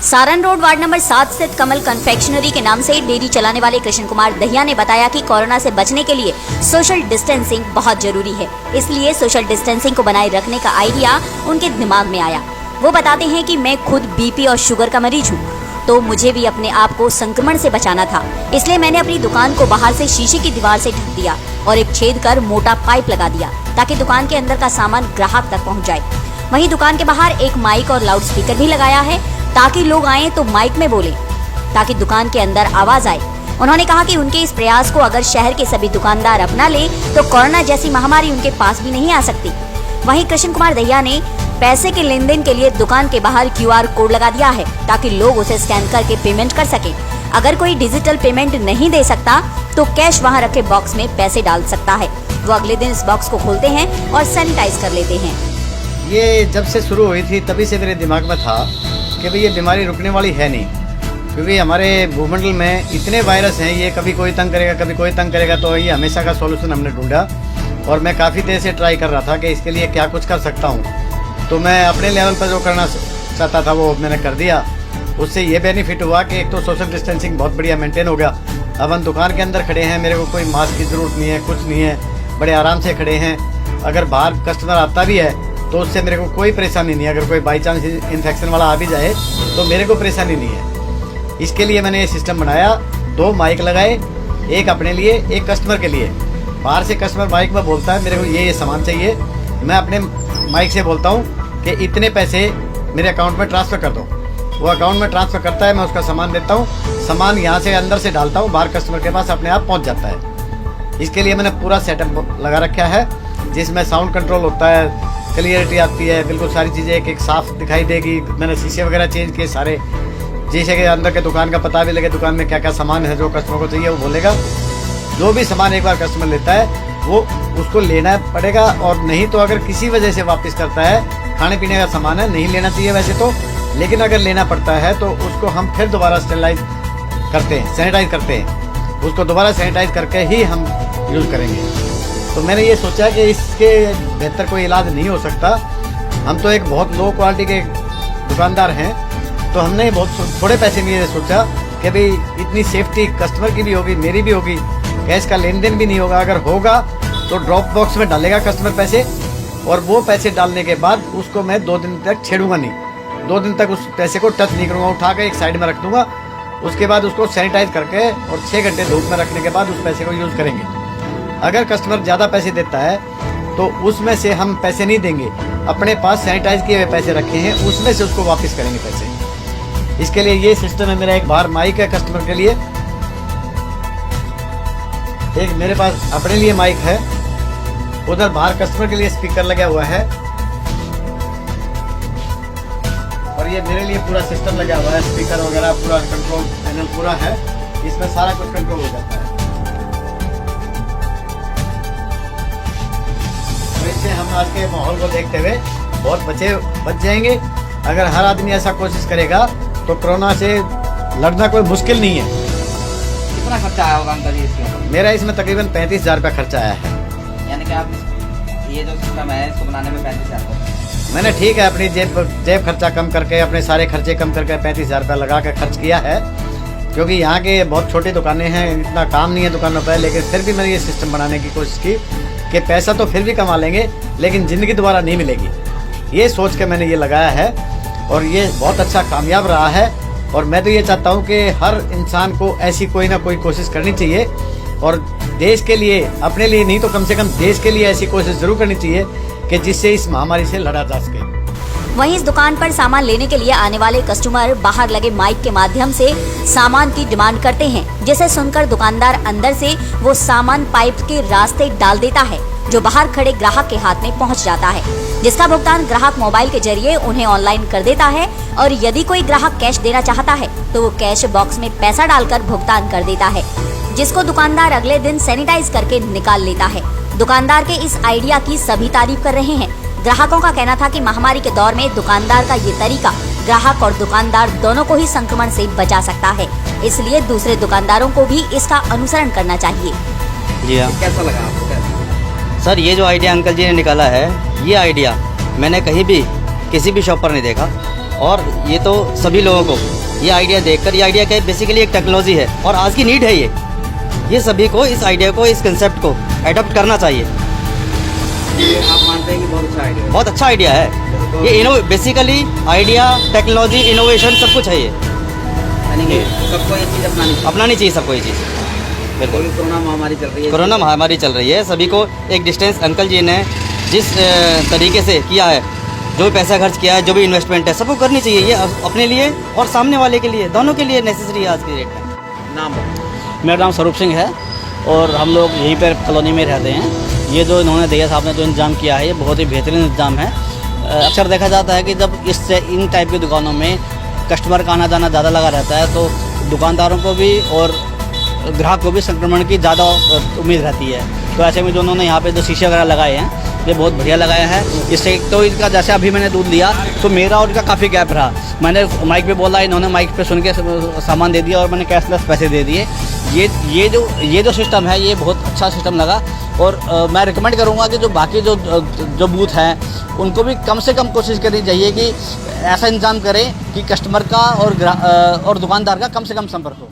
Saran road ward number 7 स्थित कमल confectionery के नाम से डेयरी चलाने वाले कृष्ण कुमार दहिया ने बताया कि कोरोना से बचने के लिए सोशल डिस्टेंसिंग बहुत जरूरी है, इसलिए सोशल डिस्टेंसिंग को बनाए रखने का आइडिया उनके दिमाग में आया। वो बताते हैं कि मैं खुद बीपी और शुगर का मरीज हूँ, तो मुझे भी अपने आप को संक्रमण से बचाना था, इसलिए मैंने अपनी दुकान को बाहर से शीशे की दीवार से ढक दिया और एक छेद कर मोटा पाइप लगा दिया ताकि दुकान के अंदर का सामान ग्राहक तक पहुँच जाए। वहीं दुकान के बाहर एक माइक और लाउड स्पीकर भी लगाया है ताकि लोग आए तो माइक में बोले ताकि दुकान के अंदर आवाज आए। उन्होंने कहा कि उनके इस प्रयास को अगर शहर के सभी दुकानदार अपना ले तो कोरोना जैसी महामारी उनके पास भी नहीं आ सकती। वहीं कृष्ण कुमार दहिया ने पैसे के लेन देन के लिए दुकान के बाहर QR कोड लगा दिया है ताकि लोग उसे स्कैन करके पेमेंट कर सके। अगर कोई डिजिटल पेमेंट नहीं दे सकता तो कैश वहाँ रखे बॉक्स में पैसे डाल सकता है। वो अगले दिन इस बॉक्स को खोलते हैं और सैनिटाइज कर लेते हैं। ये जब से शुरू हुई थी तभी से मेरे दिमाग में था कि भाई ये बीमारी रुकने वाली है नहीं, क्योंकि हमारे भूमंडल में इतने वायरस हैं, ये कभी कोई तंग करेगा कभी कोई तंग करेगा, तो ये हमेशा का सॉल्यूशन हमने ढूंढा और मैं काफ़ी देर से ट्राई कर रहा था कि इसके लिए क्या कुछ कर सकता हूँ। तो मैं अपने लेवल पर जो करना चाहता था वो मैंने कर दिया। उससे ये बेनिफिट हुआ कि एक तो सोशल डिस्टेंसिंग बहुत बढ़िया मेंटेन हो गया। अब हम दुकान के अंदर खड़े हैं, मेरे को कोई मास्क की ज़रूरत नहीं है, कुछ नहीं है, बड़े आराम से खड़े हैं। अगर बाहर कस्टमर आता भी है तो उससे मेरे को कोई परेशानी नहीं है। अगर कोई बाई चांस इन्फेक्शन वाला आ भी जाए तो मेरे को परेशानी नहीं है। इसके लिए मैंने ये सिस्टम बनाया, 2 माइक लगाए, एक अपने लिए एक कस्टमर के लिए। बाहर से कस्टमर माइक में बोलता है मेरे को ये सामान चाहिए, मैं अपने माइक से बोलता हूँ कि इतने पैसे मेरे अकाउंट में ट्रांसफ़र कर दो। वो अकाउंट में ट्रांसफ़र करता है, मैं उसका सामान देता हूँ, सामान यहाँ से अंदर से डालता हूँ, बाहर कस्टमर के पास अपने आप पहुँच जाता है। इसके लिए मैंने पूरा सेटअप लगा रखा है जिसमें साउंड कंट्रोल होता है, क्लियरिटी आती है, बिल्कुल सारी चीज़ें एक एक साफ दिखाई देगी। मैंने शीशे वगैरह चेंज किए सारे, शीशे के अंदर के दुकान का पता भी लगे, दुकान में क्या क्या सामान है जो कस्टमर को चाहिए वो बोलेगा। जो भी सामान एक बार कस्टमर लेता है वो उसको लेना पड़ेगा, और नहीं तो अगर किसी वजह से वापस करता है, खाने पीने का सामान है, नहीं लेना चाहिए वैसे तो, लेकिन अगर लेना पड़ता है तो उसको हम फिर दोबारा स्टेरिलाइज करते हैं, सैनिटाइज करते हैं, उसको दोबारा सैनिटाइज करके ही हम यूज़ करेंगे। तो मैंने ये सोचा कि इसके बेहतर कोई इलाज नहीं हो सकता। हम तो एक बहुत लो क्वालिटी के दुकानदार हैं, तो हमने बहुत थोड़े पैसे में ये सोचा कि भाई इतनी सेफ्टी कस्टमर की भी होगी, मेरी भी होगी, कैश का लेन देन भी नहीं होगा। अगर होगा तो ड्रॉप बॉक्स में डालेगा कस्टमर पैसे, और वो पैसे डालने के बाद उसको मैं 2 दिन तक छेड़ूंगा नहीं, 2 दिन तक उस पैसे को टच नहीं करूँगा, उठा के एक साइड में रख दूँगा। उसके बाद उसको सैनिटाइज करके और 6 घंटे धूप में रखने के बाद उस पैसे को यूज़ करेंगे। अगर कस्टमर ज़्यादा पैसे देता है तो उसमें से हम पैसे नहीं देंगे, अपने पास सैनिटाइज किए हुए पैसे रखे हैं उसमें से उसको वापस करेंगे पैसे। इसके लिए ये सिस्टम है मेरा। एक बाहर माइक है कस्टमर के लिए, एक मेरे पास अपने लिए माइक है, उधर बाहर कस्टमर के लिए स्पीकर लगा हुआ है, और ये मेरे लिए पूरा सिस्टम लगा हुआ है, स्पीकर वगैरह पूरा कंट्रोल पैनल पूरा है, इसमें सारा कुछ कंट्रोल हो जाता है। इससे हम आज के माहौल को देखते हुए बहुत बच जाएंगे। अगर हर आदमी ऐसा कोशिश करेगा तो कोरोना से लड़ना कोई मुश्किल नहीं है। कितना खर्चा आया होगा अंकल जी इसके? मेरा इसमें तकरीबन 35,000 रुपया खर्चा आया है। यानी कि आप ये जो सिस्टम है इसको बनाने में 35,000 मैंने ठीक है अपनी जेब खर्चा कम करके, अपने सारे खर्चे कम करके 35,000 रुपया लगा के खर्च किया है, क्योंकि यहाँ के बहुत छोटी दुकानें हैं, इतना काम नहीं है दुकानों पर। लेकिन फिर भी मैंने ये सिस्टम बनाने की कोशिश की कि पैसा तो फिर भी कमा लेंगे लेकिन ज़िंदगी दोबारा नहीं मिलेगी, ये सोच के मैंने ये लगाया है और ये बहुत अच्छा कामयाब रहा है। और मैं तो ये चाहता हूँ कि हर इंसान को ऐसी कोई ना कोई कोशिश करनी चाहिए, और देश के लिए, अपने लिए नहीं तो कम से कम देश के लिए ऐसी कोशिश ज़रूर करनी चाहिए कि जिससे इस महामारी से लड़ा जा सके। वहीं इस दुकान पर सामान लेने के लिए आने वाले कस्टमर बाहर लगे माइक के माध्यम से सामान की डिमांड करते हैं, जिसे सुनकर दुकानदार अंदर से वो सामान पाइप के रास्ते डाल देता है जो बाहर खड़े ग्राहक के हाथ में पहुंच जाता है, जिसका भुगतान ग्राहक मोबाइल के जरिए उन्हें ऑनलाइन कर देता है। और यदि कोई ग्राहक कैश देना चाहता है तो वो कैश बॉक्स में पैसा डालकर भुगतान कर देता है, जिसको दुकानदार अगले दिन सैनिटाइज करके निकाल लेता है। दुकानदार के इस आइडिया की सभी तारीफ कर रहे हैं। ग्राहकों का कहना था कि महामारी के दौर में दुकानदार का ये तरीका ग्राहक और दुकानदार दोनों को ही संक्रमण से बचा सकता है, इसलिए दूसरे दुकानदारों को भी इसका अनुसरण करना चाहिए। जी हाँ, कैसा लगा आपको? सर ये जो आइडिया अंकल जी ने निकाला है, ये आइडिया मैंने कहीं भी किसी भी शॉप पर नहीं देखा। और ये तो सभी लोगों को ये आइडिया देखकर, ये आइडिया क्या है, बेसिकली एक टेक्नोलॉजी है और आज की नीड है ये सभी को इस आइडिया को, इस कंसेप्ट को एडॉप्ट करना चाहिए। ये आप मानते हैं कि बहुत अच्छा आइडिया है? बहुत अच्छा आइडिया है ये। बेसिकली आइडिया, टेक्नोलॉजी, इनोवेशन सब कुछ है ये। यानी कि सबको ये चीज़ अपनानी चाहिए सबको ये चीज़। बिल्कुल। कोई कोरोना महामारी चल रही है, कोरोना महामारी चल रही है, सभी को एक डिस्टेंस, अंकल जी ने जिस तरीके से किया है, जो भी पैसा खर्च किया है, जो भी इन्वेस्टमेंट है, सबको करनी चाहिए ये अपने लिए और सामने वाले के लिए, दोनों के लिए नेसेसरी है आज के डेट में। नाम मेरा नाम स्वरूप सिंह है और हम लोग यहीं पर कॉलोनी में रहते हैं। ये जो इन्होंने दैया साहब ने जो इंतजाम किया है, ये बहुत ही बेहतरीन इंतजाम है। अक्सर देखा जाता है कि जब इन टाइप की दुकानों में कस्टमर का आना जाना ज़्यादा लगा रहता है तो दुकानदारों को भी और ग्राहक को भी संक्रमण की ज़्यादा उम्मीद रहती है। तो ऐसे में जो उन्होंने यहाँ पे जो शीशे वगैरह लगाए हैं, ये बहुत बढ़िया लगाया है। इससे तो इनका जैसे अभी मैंने दूध लिया तो मेरा और इनका काफ़ी गैप रहा। मैंने माइक पे बोला, इन्होंने माइक पे सुन के सामान दे दिया और मैंने कैशलेस पैसे दे दिए। ये जो सिस्टम है, ये बहुत अच्छा सिस्टम लगा और मैं रिकमेंड करूँगा कि जो बाकी जो बूथ हैं उनको भी कम से कम कोशिश करनी चाहिए कि ऐसा इंतज़ाम करें कि कस्टमर का और दुकानदार का कम से कम संपर्क हो।